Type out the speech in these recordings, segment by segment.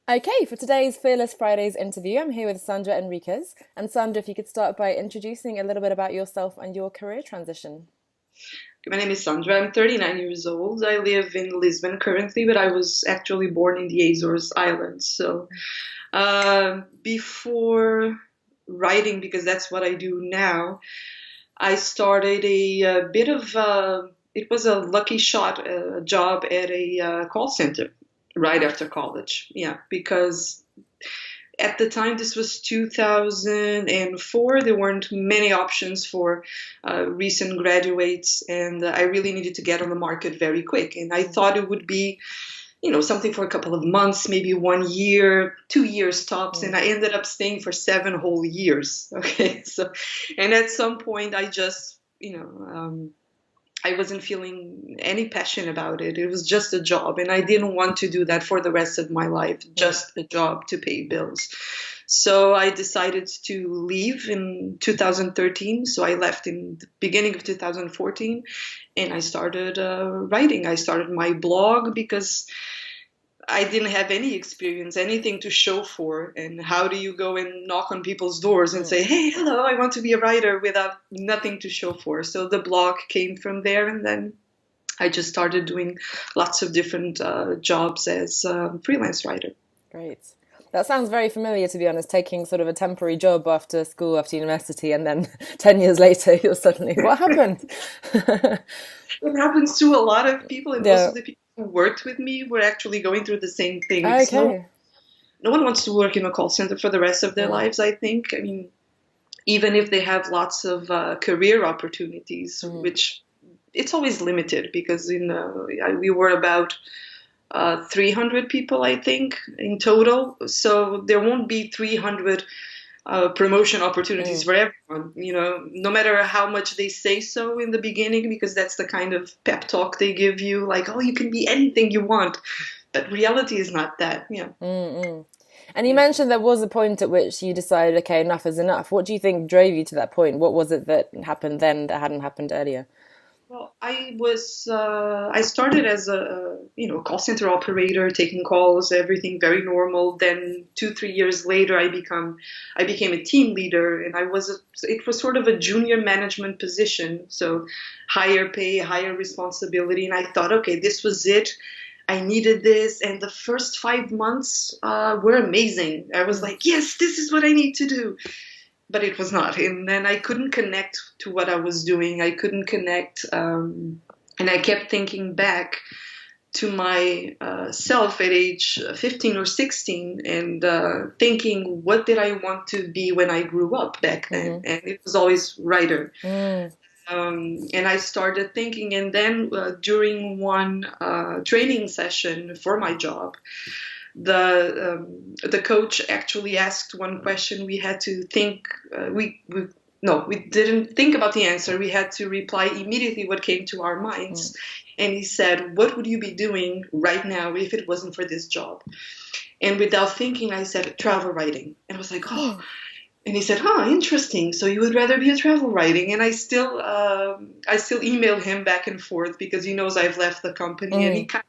Okay, for today's Fearless Fridays interview, I'm here with Sandra Henriques. And Sandra, if you could start by introducing a little bit about yourself and your career transition. My name is Sandra. I'm 39 years old. I live in Lisbon currently, but I was actually born in the Azores Islands. Before writing, because that's what I do now, I started a bit of it was a lucky shot, a job at a call center right after college. Yeah, because at the time, this was 2004. There weren't many options for recent graduates, and I really needed to get on the market very quick. And I thought it would be, something for a couple of months, maybe 1 year, 2 years tops. And Mm. I ended up staying for 7 whole years. Okay, so, and at some point, I just, I wasn't feeling any passion about it. It was just a job, and I didn't want to do that for the rest of my life, Mm. just a job to pay bills. So I decided to leave in 2013. So I left in the beginning of 2014, and I started writing. I started my blog because I didn't have any experience, anything to show for. And how do you go and knock on people's doors and Mm. say, hey, hello, I want to be a writer without nothing to show for? So the blog came from there. And then I just started doing lots of different jobs as a freelance writer. Great. That sounds very familiar, to be honest, taking sort of a temporary job after school, after university, and then 10 years later, you're suddenly, what happened? It happens to a lot of people, and most Yeah. of the people who worked with me were actually going through the same thing because Okay. no one wants to work in a call center for the rest of their Mm. lives, I think. I mean, even if they have lots of career opportunities, Mm. which it's always limited because we were about 300 people, I think, in total. So there won't be 300 promotion opportunities Mm. for everyone, no matter how much they say so in the beginning, because that's the kind of pep talk they give you, like, oh, you can be anything you want. But reality is not that. Yeah. Mm. Mm. And you Yeah. mentioned there was a point at which you decided, okay, enough is enough. What do you think drove you to that point? What was it that happened then that hadn't happened earlier? Well, I started as a call center operator, taking calls, everything very normal. Then 2, 3 years later, I became a team leader, and it was sort of a junior management position, so higher pay, higher responsibility. And I thought, okay, this was it. I needed this, and the first 5 months were amazing. I was Mm. like, yes, this is what I need to do, but it was not. And then I couldn't connect to what I was doing. I couldn't connect. And I kept thinking back to my self at age 15 or 16 and thinking, what did I want to be when I grew up back then? Mm-hmm. And it was always writer. Mm. And I started thinking, and then during one training session for my job, the coach actually asked one question. We had to think. We no, we didn't think about the answer. We had to reply immediately what came to our Mm. minds. And he said, "What would you be doing right now if it wasn't for this job?" And without thinking, I said, "Travel writing." And I was like, "Oh." And he said, "Huh, interesting. So you would rather be a travel writing?" And I still email him back and forth because he knows I've left the company, and he Mm. kind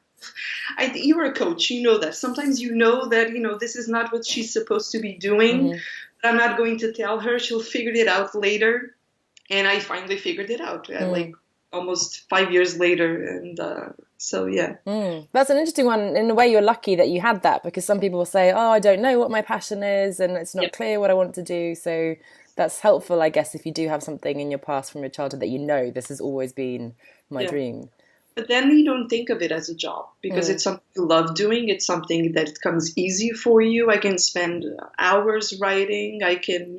you're a coach, you know that. Sometimes you know that, this is not what she's supposed to be doing. Mm-hmm. But I'm not going to tell her. She'll figure it out later. And I finally figured it out, like Mm. almost 5 years later. And so, yeah. Mm. That's an interesting one. In a way, you're lucky that you had that because some people will say, "Oh, I don't know what my passion is, and it's Yeah. not clear what I want to do." So that's helpful, I guess, if you do have something in your past from your childhood that you know this has always been my Yeah. dream. But then you don't think of it as a job because Mm. it's something you love doing. It's something that comes easy for you. I can spend hours writing. I can,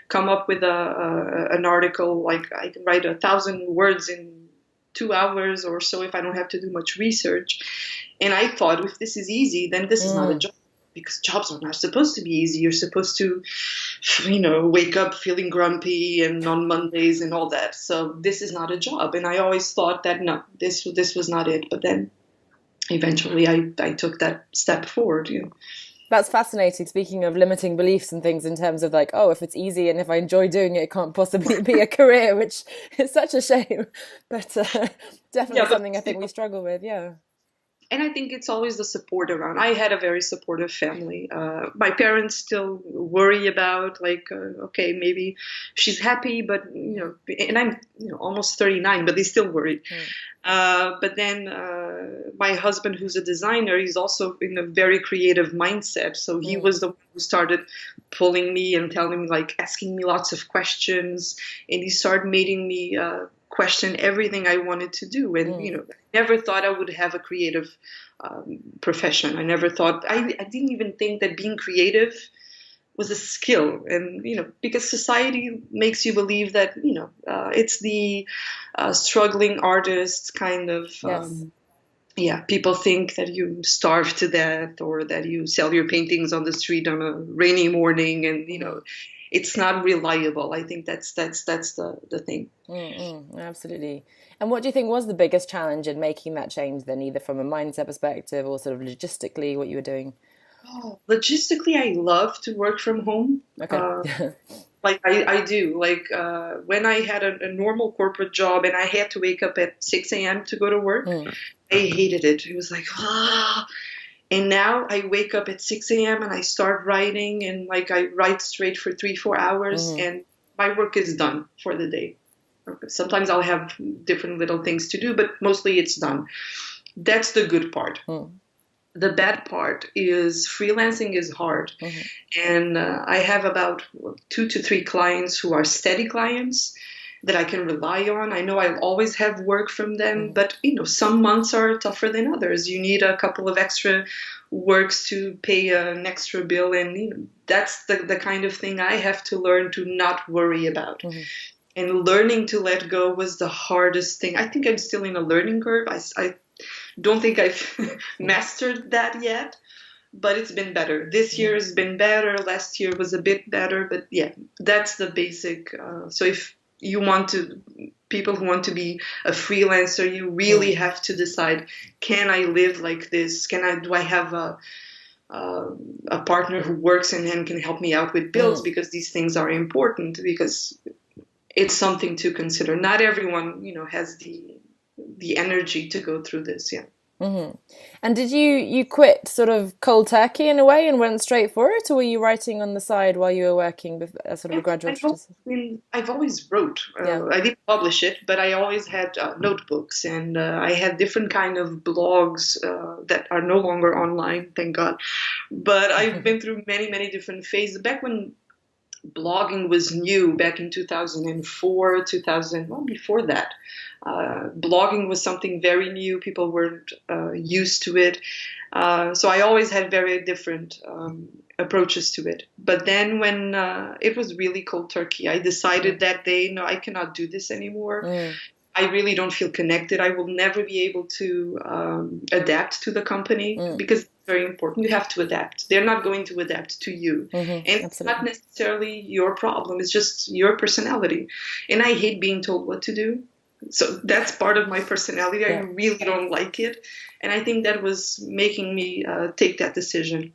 come up with an article. Like I can write 1,000 words in 2 hours or so if I don't have to do much research. And I thought, if this is easy, then this is not a Mm. job because jobs are not supposed to be easy. You're supposed to, wake up feeling grumpy and on Mondays and all that. So this is not a job. And I always thought that no, this was not it. But then eventually I took that step forward. That's fascinating. Speaking of limiting beliefs and things in terms of like, oh, if it's easy and if I enjoy doing it, it can't possibly be a career, which is such a shame. But definitely Yeah, but something I think we struggle with. Yeah. And I think it's always the support around. I had a very supportive family. My parents still worry about like, okay, maybe she's happy, but and I'm almost 39, but they still worry. But then my husband, who's a designer, he's also in a very creative mindset. So he was the one who started pulling me and telling me, like, asking me lots of questions, and he started making me question everything I wanted to do. And I never thought I would have a creative profession. I never thought I didn't even think that being creative was a skill. And because society makes you believe that it's the struggling artist kind of people think that you starve to death or that you sell your paintings on the street on a rainy morning, and it's not reliable. I think that's the thing. Absolutely. And what do you think was the biggest challenge in making that change then, either from a mindset perspective or sort of logistically what you were doing? Oh, logistically, I love to work from home. Okay. Like I do. Like when I had a normal corporate job and I had to wake up at 6 a.m. to go to work, I hated it. It was like, ah. And now I wake up at 6 a.m. and I start writing, and like I write straight for 3-4 hours, and my work is done for the day. Sometimes I'll have different little things to do, but mostly it's done. That's the good part. The bad part is freelancing is hard. And I have about 2 to 3 clients who are steady clients that I can rely on. I know I'll always have work from them, but some months are tougher than others. You need a couple of extra works to pay an extra bill, and that's the kind of thing I have to learn to not worry about. And learning to let go was the hardest thing. I think I'm still in a learning curve. I don't think I've mastered that yet, but it's been better. This year has been better. Last year was a bit better, but yeah, that's the basic. So if you want to, people who want to be a freelancer, you really have to decide, can I live like this? Do I have a partner who works and can help me out with bills? Because these things are important, because it's something to consider. Not everyone, has the energy to go through this. Yeah. And did you quit sort of cold turkey in a way and went straight for it, or were you writing on the side while you were working with sort of a graduate? I've always wrote. I didn't publish it, but I always had notebooks, and I had different kind of blogs that are no longer online, thank God. But I've been through many, many different phases. Back when blogging was new, back in 2004, before that. Blogging was something very new. People weren't used to it. So I always had very different approaches to it. But then when it was really cold turkey, I decided that day, no, I cannot do this anymore. I really don't feel connected. I will never be able to adapt to the company, because it's very important. You have to adapt. They're not going to adapt to you. And it's not necessarily your problem. It's just your personality. And I hate being told what to do. So that's part of my personality. I really don't like it. And I think that was making me take that decision.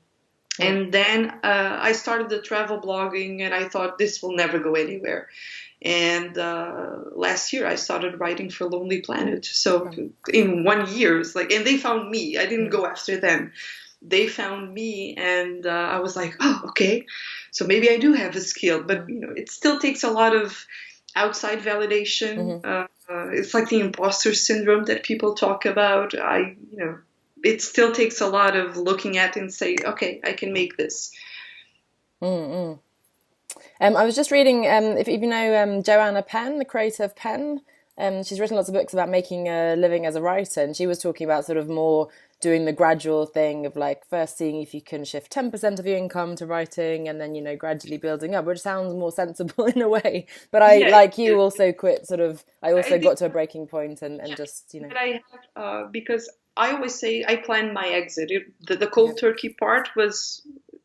And then I started the travel blogging, and I thought this will never go anywhere. And last year I started writing for Lonely Planet. So in 1 year, it's like, and they found me. I didn't go after them. They found me, and I was like, oh, okay. So maybe I do have a skill, but it still takes a lot of outside validation. It's like the imposter syndrome that people talk about. It still takes a lot of looking at and say, okay, I can make this. I was just reading, if you know Joanna Penn, the creator of Penn, she's written lots of books about making a living as a writer, and she was talking about sort of more doing the gradual thing of like first seeing if you can shift 10% of your income to writing, and then gradually building up, which sounds more sensible in a way. But I like you also quit sort of. I also got to a breaking point and just But I had because I always say I planned my exit. The cold turkey part was.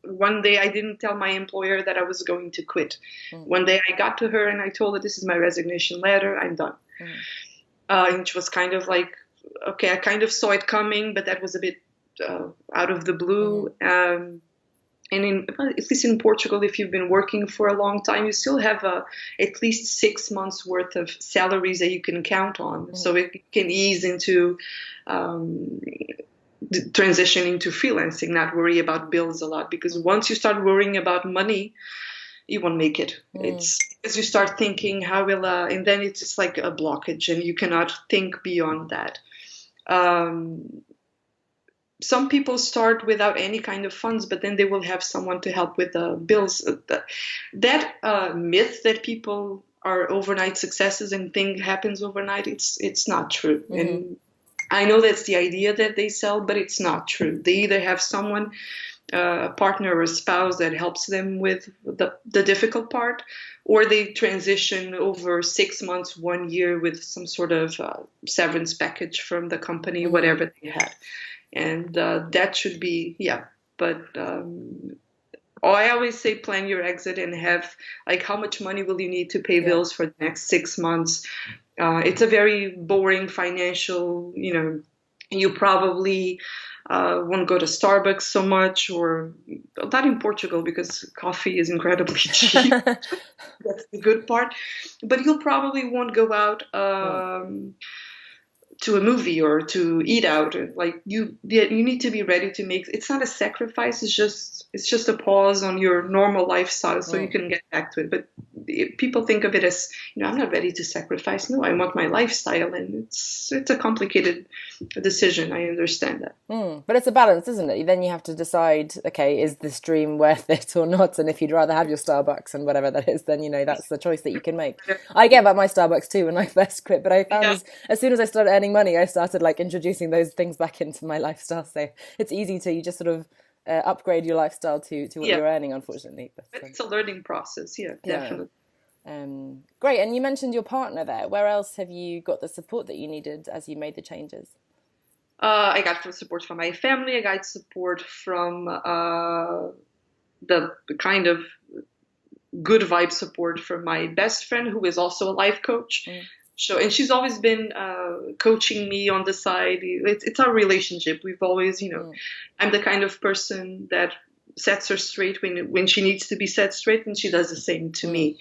One day I didn't tell my employer that I was going to quit. One day I got to her and I told her, this is my resignation letter, I'm done. And she was kind of like, okay, I kind of saw it coming, but that was a bit out of the blue. And at least in Portugal, if you've been working for a long time, you still have at least 6 months worth of salaries that you can count on. So it can ease into transitioning to freelancing, not worry about bills a lot, because once you start worrying about money, you won't make it. It's because you start thinking how will and then it's just like a blockage, and you cannot think beyond that. Um, some people start without any kind of funds, but then they will have someone to help with the bills. That myth that people are overnight successes and thing happens overnight, it's not true. And I know that's the idea that they sell, but it's not true. They either have someone, a partner or a spouse that helps them with the difficult part, or they transition over 6 months, 1 year with some sort of severance package from the company, whatever they had. And that should be, yeah. But I always say plan your exit and have, like, how much money will you need to pay bills for the next 6 months? It's a very boring financial, you probably won't go to Starbucks so much, or not in Portugal because coffee is incredibly cheap. That's the good part. But you'll probably won't go out to a movie or to eat out. Like you need to be ready to make. It's not a sacrifice. It's just a pause on your normal lifestyle, so you can get back to it. But people think of it as, I'm not ready to sacrifice. No, I want my lifestyle, and it's a complicated decision. I understand that. But it's a balance, isn't it? Then you have to decide, okay, is this dream worth it or not? And if you'd rather have your Starbucks and whatever that is, then that's the choice that you can make. I get about my Starbucks too when I first quit, but I found as soon as I started earning money, I started like introducing those things back into my lifestyle. So it's easy to, you just sort of upgrade your lifestyle to what you're earning, unfortunately. But it's a learning process, definitely. Great. And you mentioned your partner there. Where else have you got the support that you needed as you made the changes? I got support from my family. I got support from the kind of good vibe support from my best friend, who is also a life coach. So, and she's always been coaching me on the side. It's our relationship. We've always, I'm the kind of person that sets her straight when she needs to be set straight, and she does the same to me.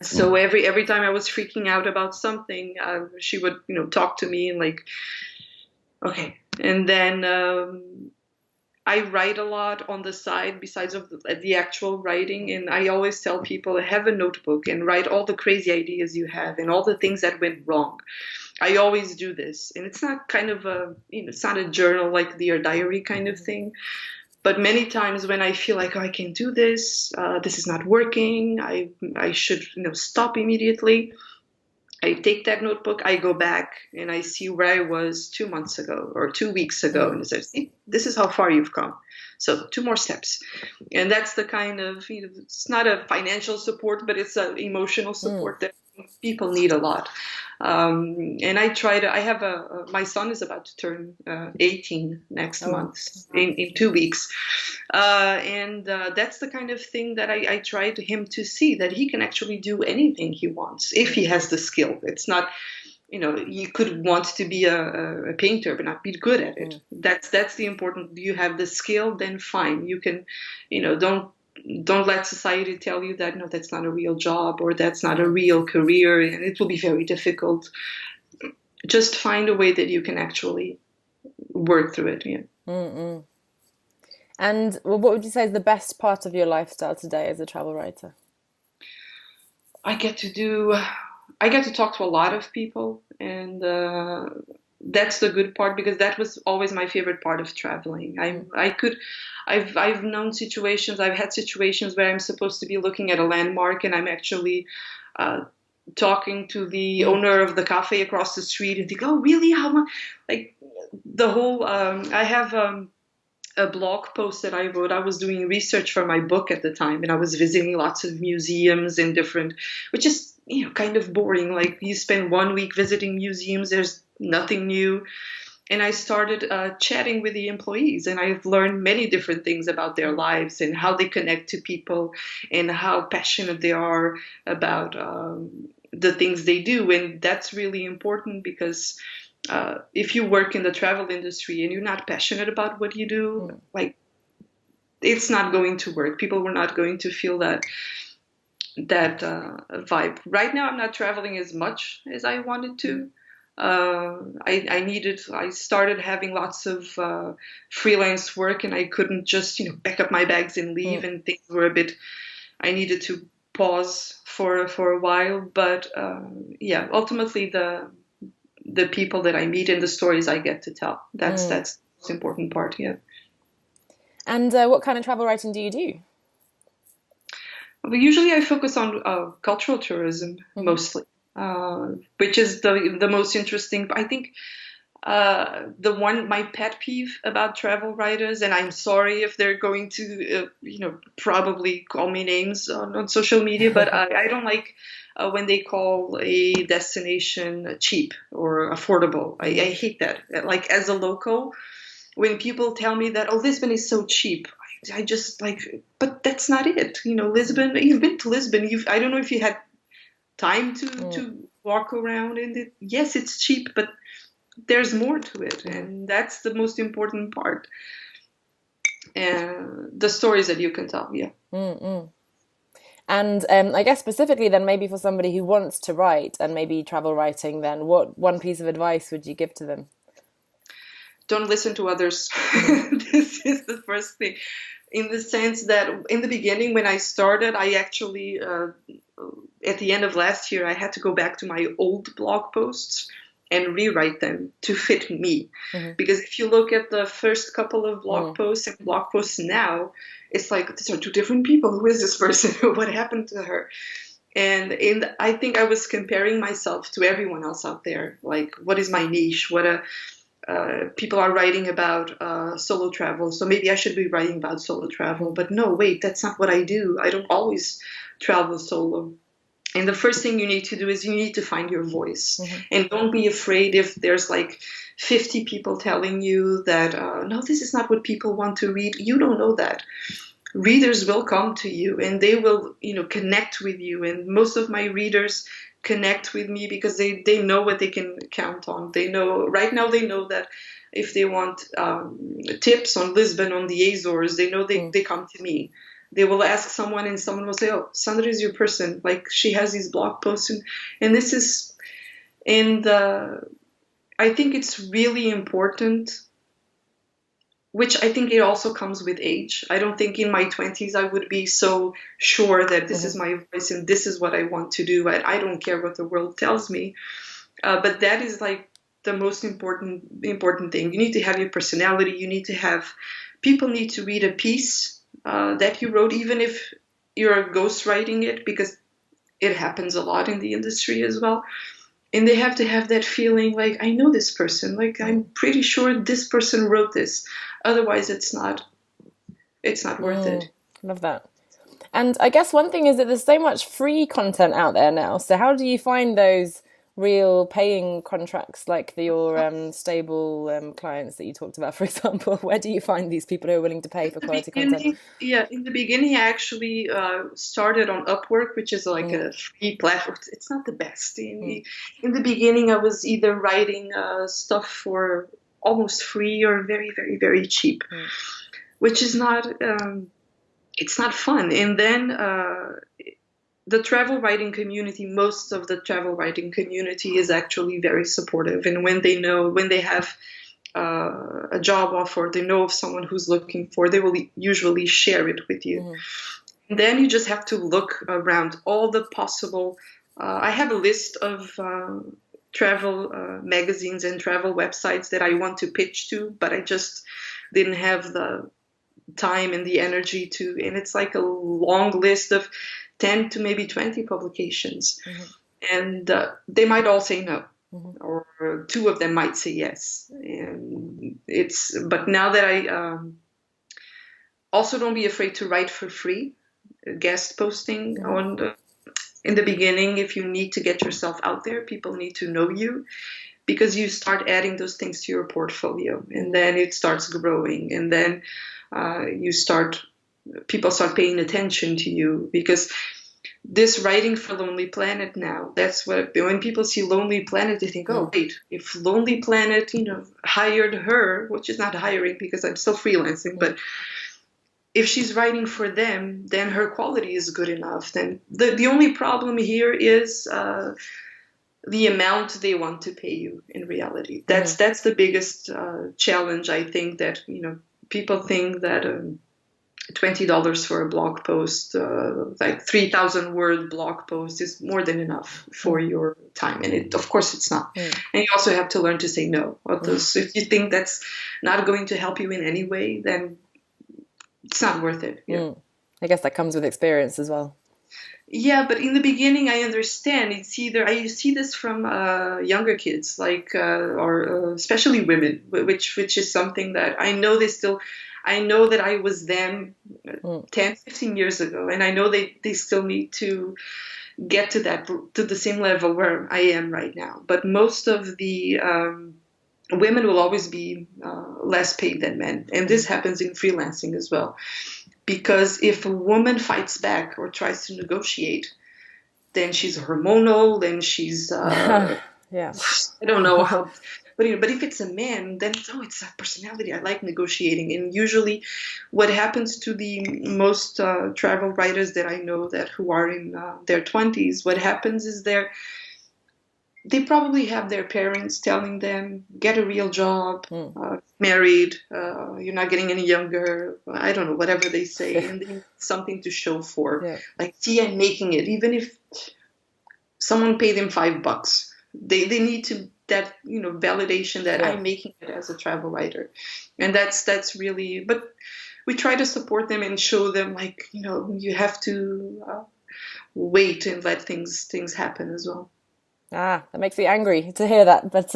So every time I was freaking out about something, she would, talk to me and like, okay. And then I write a lot on the side besides of the actual writing. And I always tell people, have a notebook and write all the crazy ideas you have and all the things that went wrong. I always do this. And it's not kind of it's not a journal like Dear Diary kind of thing. But many times when I feel like, I can't do this, this is not working, I should stop immediately, I take that notebook, I go back, and I see where I was 2 months ago or 2 weeks ago, and I say, see, this is how far you've come. So 2 more steps. And that's the kind of, it's not a financial support, but it's an emotional support that people need a lot. And I have my son is about to turn 18 next month in 2 weeks. And that's the kind of thing that I tried him to see, that he can actually do anything he wants if he has the skill. It's not, you could want to be a painter but not be good at it. That's the important. You have the skill, then fine. You can, don't let society tell you that, no, that's not a real job or that's not a real career, and it will be very difficult. Just find a way that you can actually work through it. And what would you say is the best part of your lifestyle today as a travel writer? I get to talk to a lot of people, and that's the good part, because that was always my favorite part of traveling. I've known situations, I've had situations where I'm supposed to be looking at a landmark and I'm actually talking to the owner of the cafe across the street and think, oh, really? How much? Like the whole, I have a blog post that I wrote. I was doing research for my book at the time, and I was visiting lots of museums and different, which is, kind of boring. Like you spend 1 week visiting museums, there's nothing new. And I started chatting with the employees, and I've learned many different things about their lives and how they connect to people and how passionate they are about the things they do. And that's really important, because if you work in the travel industry and you're not passionate about what you do, like it's not going to work. People were not going to feel that vibe. Right now, I'm not traveling as much as I wanted to. I started having lots of freelance work, and I couldn't just, pack up my bags and leave, Mm, and things were a bit, I needed to pause for a while. But yeah, ultimately the people that I meet and the stories I get to tell, mm. that's the most important part. Yeah. And what kind of travel writing do you do? But usually I focus on cultural tourism Hmm. mostly, which is the most interesting. I think my pet peeve about travel writers, and I'm sorry if they're going to, probably call me names on social media, but I don't like when they call a destination cheap or affordable. I Hmm. hate that. Like, as a local, when people tell me that, oh, Lisbon is so cheap, I just like, but that's not it. Lisbon, you've been to Lisbon. I don't know if you had time Mm, to walk around in it. Yes, it's cheap, but there's more to it, mm, and that's the most important part. And the stories that you can tell. Yeah. mm, mm. And I guess specifically then, maybe for somebody who wants to write and maybe travel writing, then what one piece of advice would you give to them? Don't listen to others. Hmm. This is the first thing, in the sense that in the beginning, when I started, I actually at the end of last year, I had to go back to my old blog posts and rewrite them to fit me. Hmm. Because if you look at the first couple of blog Mm, posts and blog posts now, it's like, these are two different people. Who is this person? What happened to her? And I think I was comparing myself to everyone else out there. Like, what is my niche? People are writing about solo travel, so maybe I should be writing about solo travel. mm, But no, wait, that's not what I do. I don't always travel solo. And the first thing you need to do is you need to find your voice. mhm, And don't be afraid if there's like 50 people telling you that, no, this is not what people want to read. You don't know that. Readers will come to you, and they will, connect with you. And most of my readers connect with me because they know what they can count on. They know, right now, they know that if they want tips on Lisbon, on the Azores, they know mm, they come to me. They will ask someone, and someone will say, oh, Sandra is your person. Like, she has these blog posts. And this is, and I think it's really important, which I think it also comes with age. I don't think in my 20s I would be so sure that this is mhm, my voice and this is what I want to do. I don't care what the world tells me. But that is like the most important thing. You need to have your personality. You need to have, people need to read a piece that you wrote, even if you're ghostwriting it, because it happens a lot in the industry as well. And they have to have that feeling like, I know this person. Like, mm, I'm pretty sure this person wrote this. Otherwise, it's not worth mm. it. Love that. And I guess one thing is that there's so much free content out there now. So how do you find those real paying contracts like your stable clients that you talked about, for example? Where do you find these people who are willing to pay In for the quality content? beginning, yeah, in the beginning, I actually started on Upwork, which is like Mm, a free platform. It's not the best. mm, In the beginning, I was either writing stuff for almost free or very, very, very cheap, mm, which is not, it's not fun. And then the travel writing community, most of the travel writing community is actually very supportive. And when they have a job offer, they know of someone who's looking for, they will usually share it with you. mm, And then you just have to look around all the possible. I have a list of travel magazines and travel websites that I want to pitch to, but I just didn't have the time and the energy to. And it's like a long list of 10 to maybe 20 publications. mhm, And they might all say no, mhm, or two of them might say yes. And but now that I also, don't be afraid to write for free, guest posting mhm, on in the beginning. If you need to get yourself out there, people need to know you, because you start adding those things to your portfolio, and mhm, then it starts growing, and then you start people start paying attention to you, because this writing for Lonely Planet now, that's what, when people see Lonely Planet, they think, oh, mm, wait, if Lonely Planet, hired her, which is not hiring because I'm still freelancing, mm, but if she's writing for them, then her quality is good enough. Then the only problem here is the amount they want to pay you in reality. Mm. That's the biggest challenge. I think that people think that $20 for a blog post, like 3,000 word blog post, is more than enough for your time, and of course it's not. And you also have to learn to say no. If you think that's not going to help you in any way, then it's not worth it. I guess that comes with experience as well. Yeah, but in the beginning, I understand. It's either I see this from younger kids, like or especially women, which is something that I know they still. I know that I was them 10, 15 years ago, and I know they still need to get to the same level where I am right now. But most of the women will always be less paid than men, and this happens in freelancing as well. Because if a woman fights back or tries to negotiate, then she's hormonal, then she's yeah. I don't know how, but if it's a man, then it's a personality. I like negotiating, and usually, what happens to the most travel writers that I know that who are in their 20s, what happens is they probably have their parents telling them, get a real job, married, you're not getting any younger, I don't know, whatever they say, and they need something to show for. Yeah. Like, see, I'm making it. Even if someone paid them $5, they need that validation that I'm making it as a travel writer. And that's really, but we try to support them and show them, like, you have to wait and let things happen as well. That makes me angry to hear that, but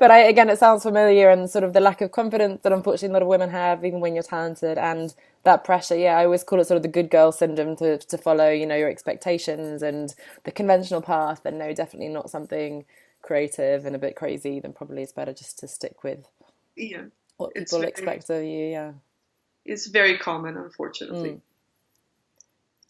again, it sounds familiar, and sort of the lack of confidence that unfortunately a lot of women have, even when you're talented, and that pressure. Yeah, I always call it sort of the good girl syndrome to follow, your expectations and the conventional path, and no, definitely not something creative and a bit crazy. Then probably it's better just to stick with what people expect of you. Yeah, it's very common, unfortunately.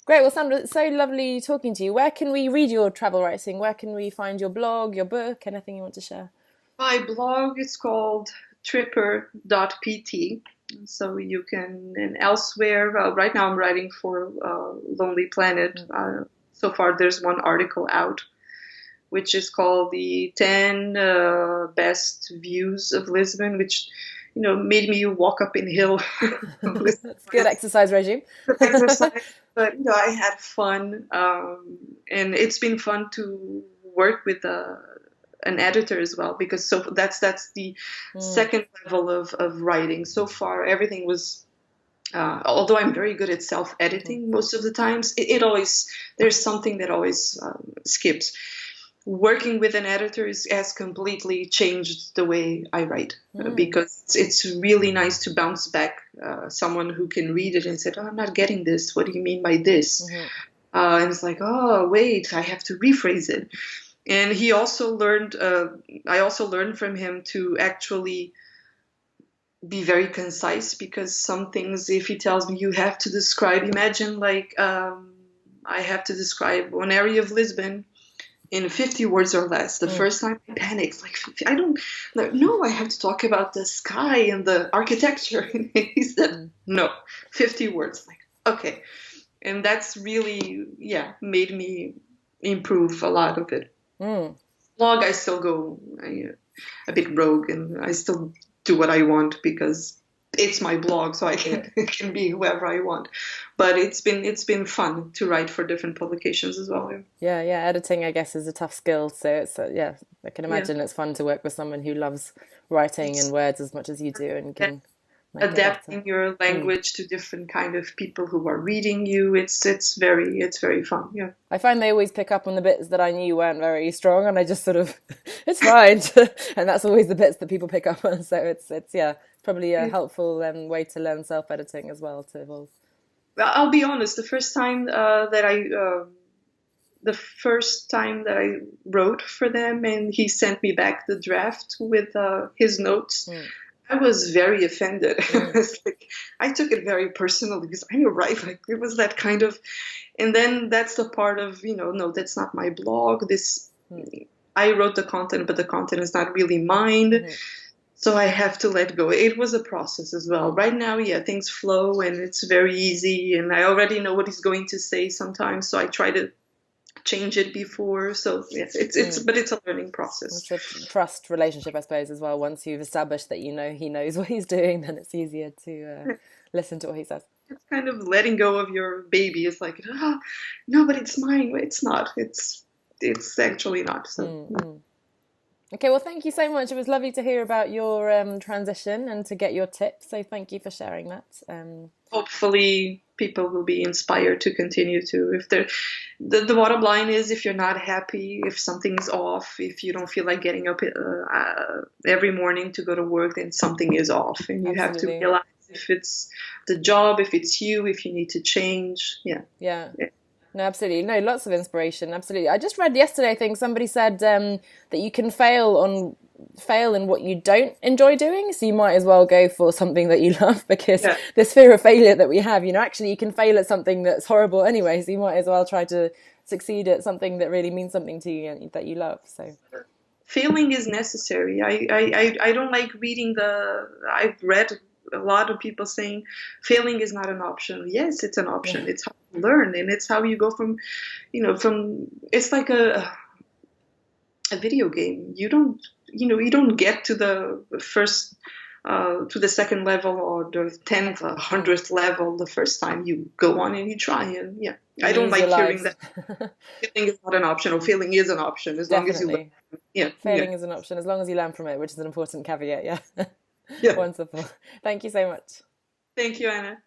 Great. Well, Sandra, it's so lovely talking to you. Where can we read your travel writing? Where can we find your blog, your book, anything you want to share? My blog is called tripper.pt. So you can, and elsewhere, right now I'm writing for Lonely Planet. So far there's one article out, which is called the 10 best views of Lisbon, which made me walk up in hill. That's good exercise regime. But I had fun, and it's been fun to work with an editor as well, because that's the second level of writing. So far, everything was. Although I'm very good at self-editing most of the times, it always there's something that always skips. Working with an editor has completely changed the way I write, because it's really nice to bounce back someone who can read it and say, I'm not getting this. What do you mean by this? And it's like, oh, wait, I have to rephrase it. And he also learned, I also learned from him to actually be very concise, because some things, if he tells me you have to describe, imagine like I have to describe one area of Lisbon in 50 words or less. The first time I panicked, like, I have to talk about the sky and the architecture. And he said, no, 50 words. Like, okay. And that's really, made me improve a lot of it. Blog, I still go a bit rogue, and I still do what I want because it's my blog, so I can be whoever I want. But it's been fun to write for different publications as well. Yeah. Editing, I guess, is a tough skill. So it's I can imagine it's fun to work with someone who loves writing and words as much as you do, and can adapting your language to different kind of people who are reading you. It's very fun. Yeah. I find they always pick up on the bits that I knew weren't very strong, and I just sort of it's fine, and that's always the bits that people pick up on. So it's probably a helpful way to learn self-editing as well, to evolve. Well, I'll be honest. The first time that I wrote for them, and he sent me back the draft with his notes, I was very offended. I took it very personally, because I'm a writer. Like, it was that kind of, and then that's the part of no, that's not my blog. I wrote the content, but the content is not really mine. So I have to let go. It was a process as well. Right now, things flow and it's very easy, and I already know what he's going to say sometimes. So I try to change it before. So yes, but it's a learning process. It's a trust relationship, I suppose, as well. Once you've established that he knows what he's doing, then it's easier to listen to what he says. It's kind of letting go of your baby. It's like, oh, no, but it's mine. It's not. It's actually not. So. Okay, well, thank you so much. It was lovely to hear about your transition and to get your tips. So thank you for sharing that. Hopefully, people will be inspired to continue to. If they're, the bottom line is, if you're not happy, if something is off, if you don't feel like getting up every morning to go to work, then something is off, and you have to realize if it's the job, if it's you, if you need to change. Yeah. No, absolutely. No, lots of inspiration. Absolutely. I just read yesterday, I think somebody said that you can fail in what you don't enjoy doing. So you might as well go for something that you love, because this fear of failure that we have, actually you can fail at something that's horrible anyway. So you might as well try to succeed at something that really means something to you and that you love. So failing is necessary. I don't like reading I've read a lot of people saying failing is not an option. Yes, it's an option. It's how you learn, and it's how you go from it's like a video game. You don't get to the first to the second level or the 10th or 100th level the first time. You go on and you try, and I don't like hearing that failing is not an option, or failing is an option as long as you learn. Failing is an option as long as you learn from it, which is an important caveat. Yeah. Wonderful. Thank you so much. Thank you, Anna.